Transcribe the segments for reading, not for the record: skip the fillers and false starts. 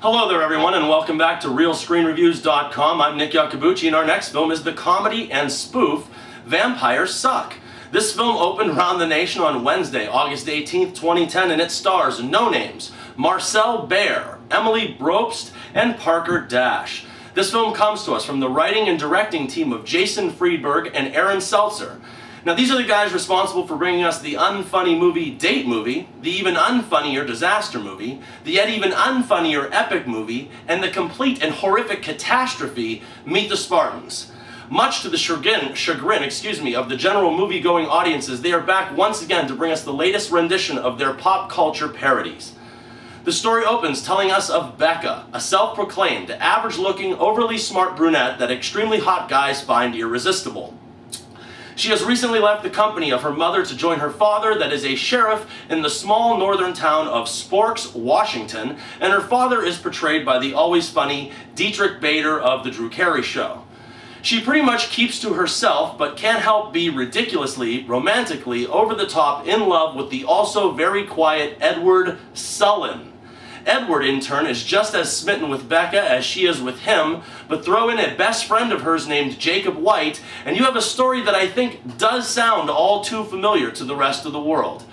Hello there everyone and welcome back to RealScreenReviews.com. I'm Nick Yakabuchi and our next film is the comedy and spoof Vampires Suck. This film opened around the nation on Wednesday, August 18th, 2010, and it stars no names Marcel Baer, Emily Brobst, and Parker Dash. This film comes to us from the writing and directing team of Jason Friedberg and Aaron Seltzer. Now these are the guys responsible for bringing us the unfunny movie Date Movie, the even unfunnier Disaster Movie, the yet even unfunnier Epic Movie, and the complete and horrific catastrophe Meet the Spartans. Much to the chagrin of the general movie-going audiences, they are back once again to bring us the latest rendition of their pop culture parodies. The story opens telling us of Becca, a self-proclaimed, average-looking, overly smart brunette that extremely hot guys find irresistible. She has recently left the company of her mother to join her father that is a sheriff in the small northern town of Sporks, Washington, and her father is portrayed by the always funny Dietrich Bader of The Drew Carey Show. She pretty much keeps to herself, but can't help be ridiculously, romantically, over-the-top in love with the also very quiet Edward Sullen. Edward, in turn, is just as smitten with Becca as she is with him, but throw in a best friend of hers named Jacob White, and you have a story that I think does sound all too familiar to the rest of the world.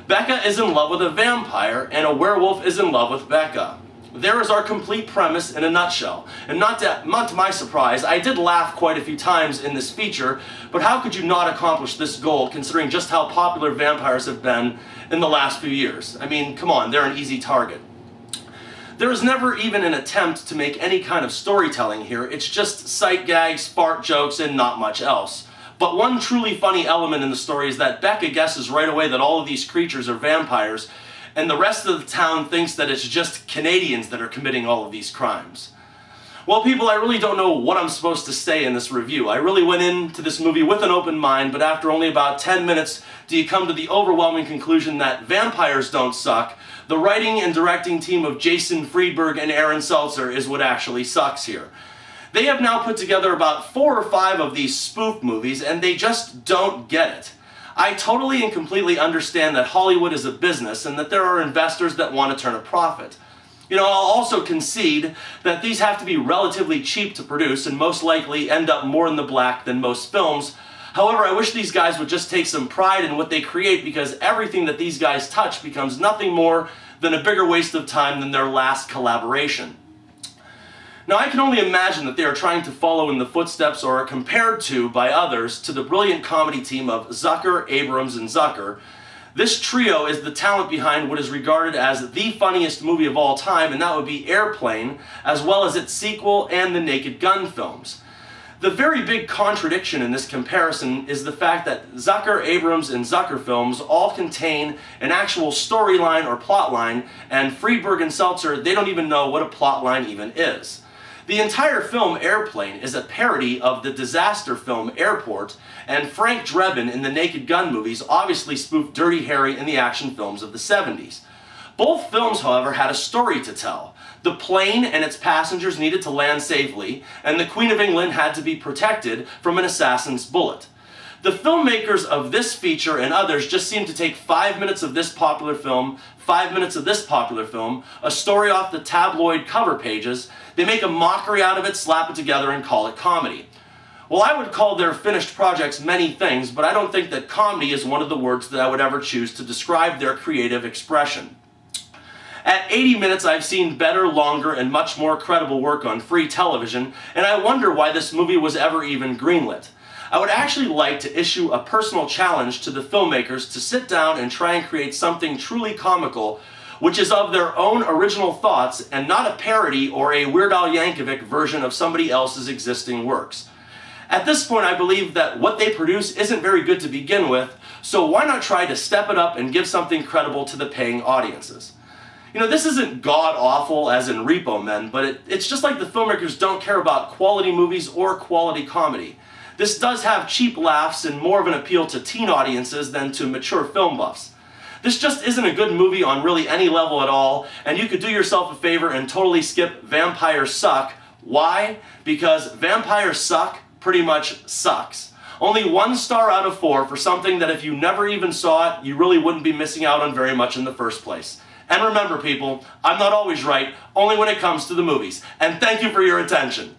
Becca is in love with a vampire, and a werewolf is in love with Becca. There is our complete premise in a nutshell. And not to my surprise, I did laugh quite a few times in this feature, but how could you not accomplish this goal considering just how popular vampires have been in the last few years? I mean, come on, they're an easy target. There is never even an attempt to make any kind of storytelling here. It's just sight gags, fart jokes, and not much else. But one truly funny element in the story is that Becca guesses right away that all of these creatures are vampires, and the rest of the town thinks that it's just Canadians that are committing all of these crimes. Well, people, I really don't know what I'm supposed to say in this review. I really went into this movie with an open mind, but after only about 10 minutes do you come to the overwhelming conclusion that vampires don't suck. The writing and directing team of Jason Friedberg and Aaron Seltzer is what actually sucks here. They have now put together about 4 or 5 of these spoof movies, and they just don't get it. I totally and completely understand that Hollywood is a business and that there are investors that want to turn a profit. You know, I'll also concede that these have to be relatively cheap to produce and most likely end up more in the black than most films. However, I wish these guys would just take some pride in what they create, because everything that these guys touch becomes nothing more than a bigger waste of time than their last collaboration. Now, I can only imagine that they are trying to follow in the footsteps, or are compared to, by others, to the brilliant comedy team of Zucker, Abrams, and Zucker. This trio is the talent behind what is regarded as the funniest movie of all time, and that would be Airplane, as well as its sequel and the Naked Gun films. The very big contradiction in this comparison is the fact that Zucker, Abrams, and Zucker films all contain an actual storyline or plotline, and Friedberg and Seltzer, they don't even know what a plotline even is. The entire film Airplane is a parody of the disaster film Airport, and Frank Drebin in the Naked Gun movies obviously spoofed Dirty Harry in the action films of the 70s. Both films, however, had a story to tell. The plane and its passengers needed to land safely, and the Queen of England had to be protected from an assassin's bullet. The filmmakers of this feature and others just seem to take 5 minutes of this popular film, 5 minutes of this popular film, a story off the tabloid cover pages, they make a mockery out of it, slap it together, and call it comedy. Well, I would call their finished projects many things, but I don't think that comedy is one of the words that I would ever choose to describe their creative expression. At 80 minutes, I've seen better, longer, and much more credible work on free television, and I wonder why this movie was ever even greenlit. I would actually like to issue a personal challenge to the filmmakers to sit down and try and create something truly comical, which is of their own original thoughts and not a parody or a Weird Al Yankovic version of somebody else's existing works. At this point, I believe that what they produce isn't very good to begin with, so why not try to step it up and give something credible to the paying audiences? You know, this isn't god-awful as in Repo Men, but it's just like the filmmakers don't care about quality movies or quality comedy. This does have cheap laughs and more of an appeal to teen audiences than to mature film buffs. This just isn't a good movie on really any level at all, and you could do yourself a favor and totally skip Vampires Suck. Why? Because Vampires Suck pretty much sucks. Only 1 star out of 4 for something that if you never even saw it, you really wouldn't be missing out on very much in the first place. And remember, people, I'm not always right, only when it comes to the movies. And thank you for your attention.